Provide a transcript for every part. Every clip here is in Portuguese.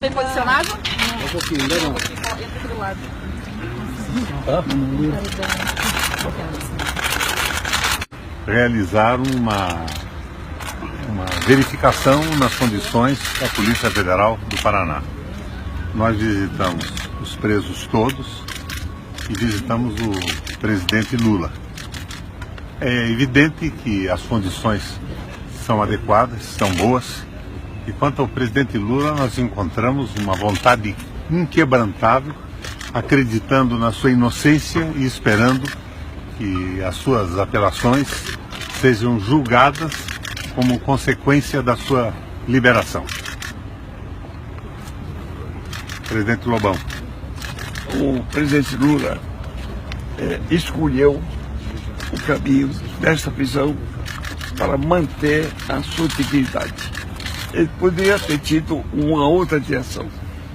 Bem posicionado? Um pouquinho, ainda não. Entra aqui do lado. Realizar uma verificação nas condições da Polícia Federal do Paraná. Nós visitamos os presos todos e visitamos o presidente Lula. É evidente que as condições são adequadas, são boas, e quanto ao presidente Lula, nós encontramos uma vontade inquebrantável, acreditando na sua inocência e esperando que as suas apelações sejam julgadas como consequência da sua liberação. Presidente Lobão. O presidente Lula escolheu o caminho desta prisão para manter a sua dignidade. Ele poderia ter tido uma outra direção.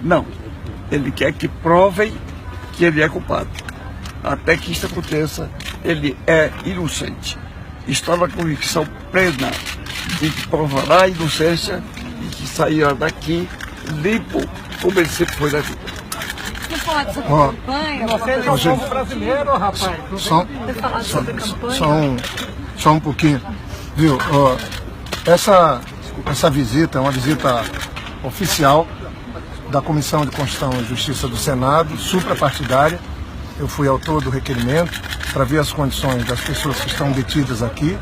Não. Ele quer que provem que ele é culpado. Até que isso aconteça, ele é inocente. Está na convicção plena de que provará a inocência e que sairá daqui limpo como ele sempre foi na vida. Vamos falar de sobre campanha? Você é o povo brasileiro, rapaz. Só um pouquinho. Viu? Essa visita é uma visita oficial da Comissão de Constituição e Justiça do Senado, suprapartidária. Eu fui autor do requerimento para ver as condições das pessoas que estão detidas aqui.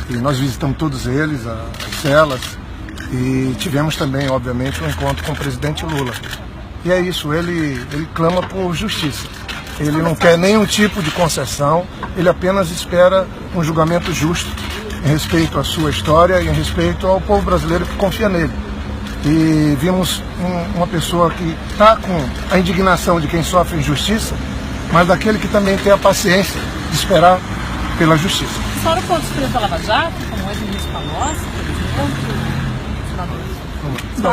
E nós visitamos todos eles, as celas, e tivemos também, obviamente, um encontro com o presidente Lula. E é isso, ele clama por justiça. Ele não quer nenhum tipo de concessão, ele apenas espera um julgamento justo em respeito à sua história e em respeito ao povo brasileiro que confia nele. E vimos uma pessoa que está com a indignação de quem sofre injustiça, mas daquele que também tem a paciência de esperar pela justiça. Fora o ponto preso da Lava Jato, como ex-ministro Palocci, por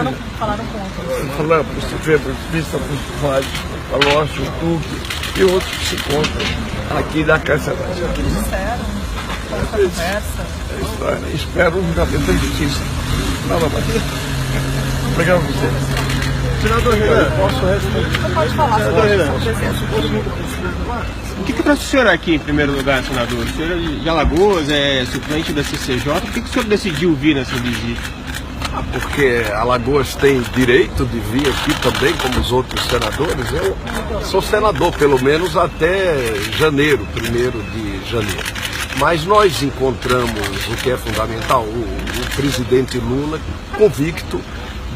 exemplo, falaram contra. Falamos, tivemos vista por vários, Palocci, o Duque e outros que se encontram aqui na Cancelagem. O que eles disseram? Essa conversa? Espero um julgamento da justiça. Nada mais. Obrigado a você. Senador Renan, posso responder? Não pode falar sobre O que trouxe o senhor aqui em primeiro lugar, senador? O senhor é de Alagoas, é suplente da CCJ. Por que o senhor decidiu vir nessa visita? Porque Alagoas tem direito de vir aqui também, como os outros senadores. Eu sou senador, pelo menos até janeiro, 1º de janeiro. Mas nós encontramos o que é fundamental, o presidente Lula convicto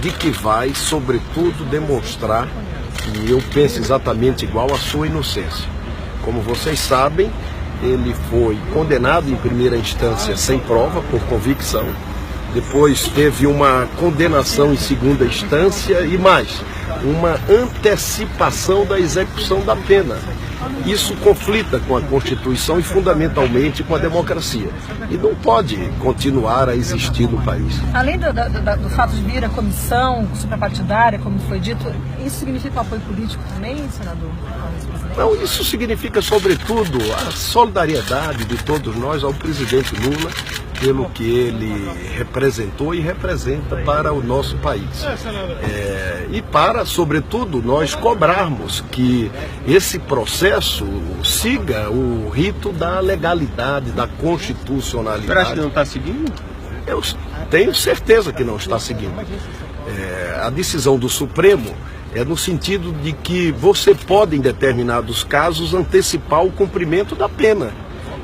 de que vai, sobretudo, demonstrar, e eu penso exatamente igual, a sua inocência. Como vocês sabem, ele foi condenado em primeira instância sem prova, por convicção. Depois teve uma condenação em segunda instância e mais, uma antecipação da execução da pena. Isso conflita com a Constituição e fundamentalmente com a democracia. E não pode continuar a existir no país. Além do fato de vir a comissão suprapartidária, como foi dito, isso significa um apoio político também, senador? Não, isso significa, sobretudo, a solidariedade de todos nós ao presidente Lula, pelo que ele representou e representa para o nosso país. E para, sobretudo, nós cobrarmos que esse processo siga o rito da legalidade, da constitucionalidade. Você acha que não está seguindo? Eu tenho certeza que não está seguindo. A decisão do Supremo é no sentido de que você pode, em determinados casos, antecipar o cumprimento da pena.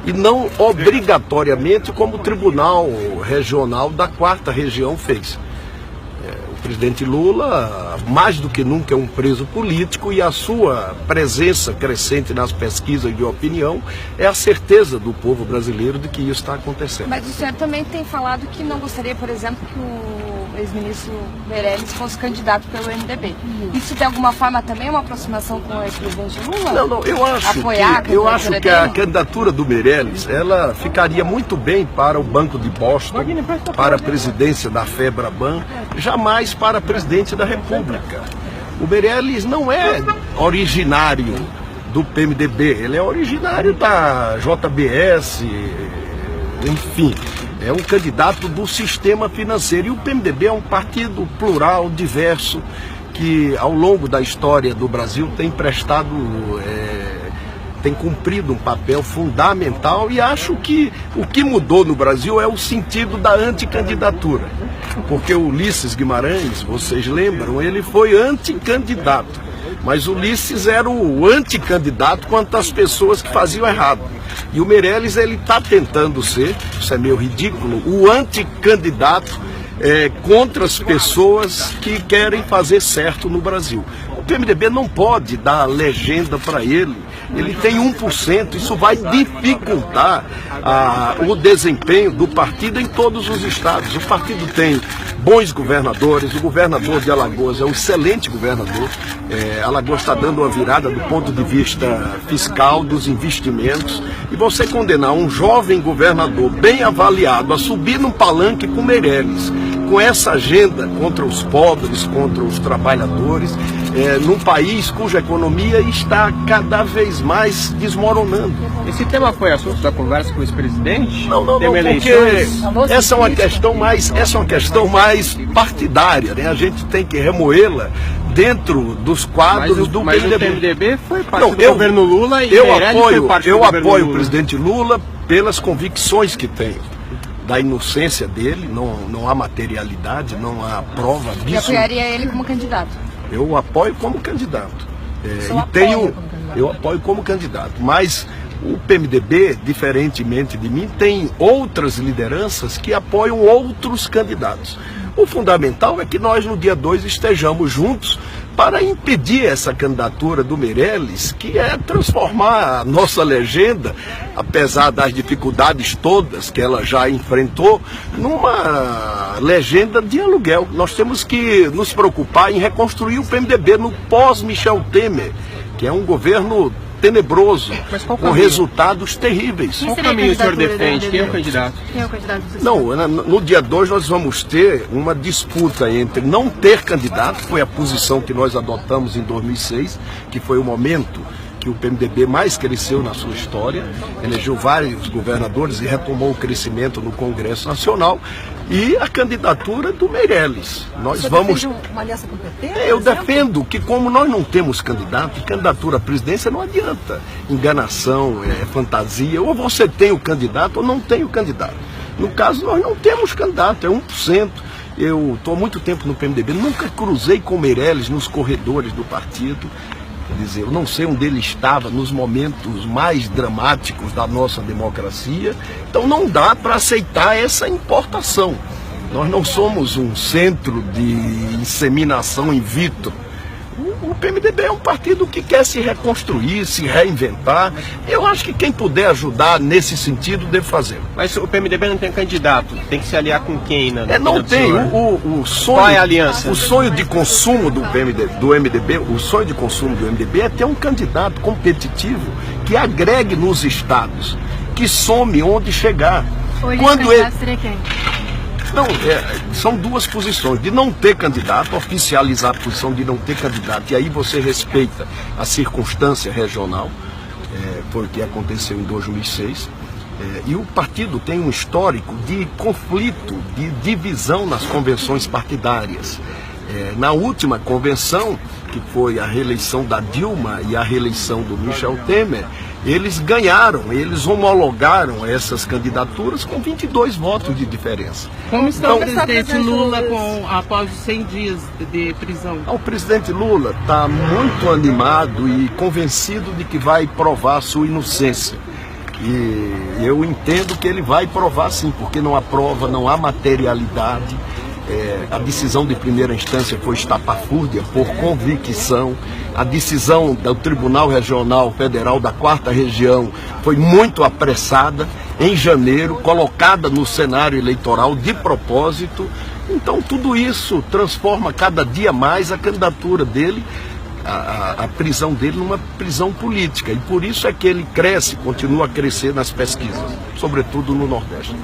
E não obrigatoriamente como o Tribunal Regional da 4ª Região fez. O presidente Lula, mais do que nunca, é um preso político e a sua presença crescente nas pesquisas de opinião é a certeza do povo brasileiro de que isso está acontecendo. Mas o senhor também tem falado que não gostaria, por exemplo, que o ex-ministro Meirelles fosse candidato pelo MDB. Isso de alguma forma também é uma aproximação com o ex-presidente Lula? Não, eu acho que a candidatura do Meirelles, ela ficaria muito bem para o Banco de Boston, para a presidência da FEBRABAN, jamais para presidente da República. O Meirelles não é originário do PMDB, ele é originário da JBS, enfim, é um candidato do sistema financeiro. E o PMDB é um partido plural, diverso, que ao longo da história do Brasil tem tem cumprido um papel fundamental, e acho que o que mudou no Brasil é o sentido da anticandidatura. Porque o Ulisses Guimarães, vocês lembram, ele foi anticandidato, mas o Ulisses era o anticandidato quanto às pessoas que faziam errado. E o Meirelles, ele está tentando ser, isso é meio ridículo, o anticandidato contra as pessoas que querem fazer certo no Brasil. O PMDB não pode dar legenda para ele. Ele tem 1%, isso vai dificultar o desempenho do partido em todos os estados. O partido tem bons governadores, o governador de Alagoas é um excelente governador. Alagoas está dando uma virada do ponto de vista fiscal, dos investimentos. E você condenar um jovem governador bem avaliado a subir num palanque com Meirelles, com essa agenda contra os pobres, contra os trabalhadores, num país cuja economia está cada vez mais desmoronando. Esse tema foi assunto da conversa com o ex-presidente? Não, porque essa é uma questão mais partidária, né? A gente tem que remoê-la dentro dos quadros do PMDB. Mas o PMDB foi parte do governo Lula e eu apoio o presidente Lula pelas convicções que tenho. Da inocência dele, não há materialidade, não há prova disso. E apoiaria ele como candidato? Eu apoio como candidato. Eu apoio como candidato. Mas o PMDB, diferentemente de mim, tem outras lideranças que apoiam outros candidatos. O fundamental é que nós, no dia 2, estejamos juntos para impedir essa candidatura do Meirelles, que é transformar a nossa legenda, apesar das dificuldades todas que ela já enfrentou, numa legenda de aluguel. Nós temos que nos preocupar em reconstruir o PMDB no pós-Michel Temer, que é um governo tenebroso, com resultados terríveis. Qual caminho o senhor defende? Quem é o candidato? Não, no dia 2 nós vamos ter uma disputa entre não ter candidato, foi a posição que nós adotamos em 2006, que foi o momento que o PMDB mais cresceu na sua história, elegeu vários governadores e retomou o crescimento no Congresso Nacional, e a candidatura do Meirelles. Você defende uma aliança com o PT? Eu defendo que, como nós não temos candidato, candidatura à presidência não adianta. Enganação, fantasia, ou você tem o candidato ou não tem o candidato. No caso, nós não temos candidato, é 1%. Eu estou há muito tempo no PMDB, nunca cruzei com o Meirelles nos corredores do partido. Quer dizer, eu não sei onde ele estava nos momentos mais dramáticos da nossa democracia. Então não dá para aceitar essa importação. Nós não somos um centro de inseminação in vitro. O PMDB é um partido que quer se reconstruir, se reinventar. Eu acho que quem puder ajudar nesse sentido deve fazer. Mas o PMDB não tem candidato, tem que se aliar com quem? Não tem. O sonho, qual é a aliança? O sonho de consumo do MDB, o sonho de consumo do MDB é ter um candidato competitivo que agregue nos estados, que some onde chegar. Quando ele seria quem? Não, são duas posições, de não ter candidato, oficializar a posição de não ter candidato, e aí você respeita a circunstância regional, porque aconteceu em 2006, e o partido tem um histórico de conflito, de divisão nas convenções partidárias. Na última convenção, que foi a reeleição da Dilma e a reeleição do Michel Temer, eles ganharam, eles homologaram essas candidaturas com 22 votos de diferença. Como está o presidente Lula após os 100 dias de prisão? O presidente Lula está muito animado e convencido de que vai provar sua inocência. E eu entendo que ele vai provar sim, porque não há prova, não há materialidade. A decisão de primeira instância foi estapafúrdia por convicção. A decisão do Tribunal Regional Federal da 4ª Região foi muito apressada, em janeiro, colocada no cenário eleitoral de propósito. Então tudo isso transforma cada dia mais a candidatura dele, a prisão dele, numa prisão política. E por isso é que ele cresce, continua a crescer nas pesquisas, sobretudo no Nordeste.